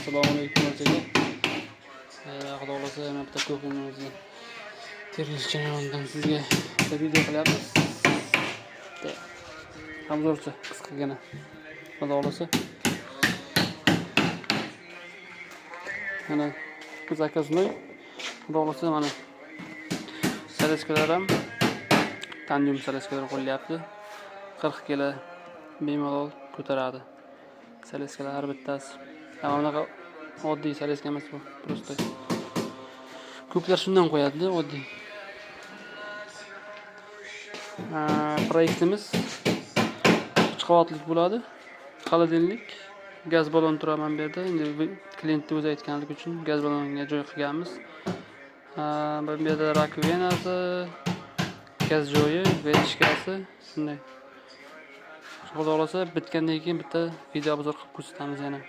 Assalomu alaykum barchaga. Xudo xolasa yana bitta ko'pimizni tergis jarayonidan sizga bitta video qilyapmiz. Hamzorcha qisqagina. Xudo xolasa. Mana biz akasini xudo xolasa mana saleskalar ham tanjum saleskalar qo'yilyapti. 40 kg bemalol ko'taradi. Saleskalar har bittasi. Bunaqa oddiy saleska emas bu, prosta. Ko'plar shundan qo'yadi, oddiy. Proyektimiz 3 qavatlik bo'ladi. Xolodilnik, gaz balon turadi bu yerda. Endi klientni o'zi aytganlik uchun gaz balonga joy qilganmiz. Bu yerda rakovinasi, gaz joyi, vechkasi shunday. Xudo xolasa bitgandan keyin bitta video obzor qilib ko'rsatamiz yana.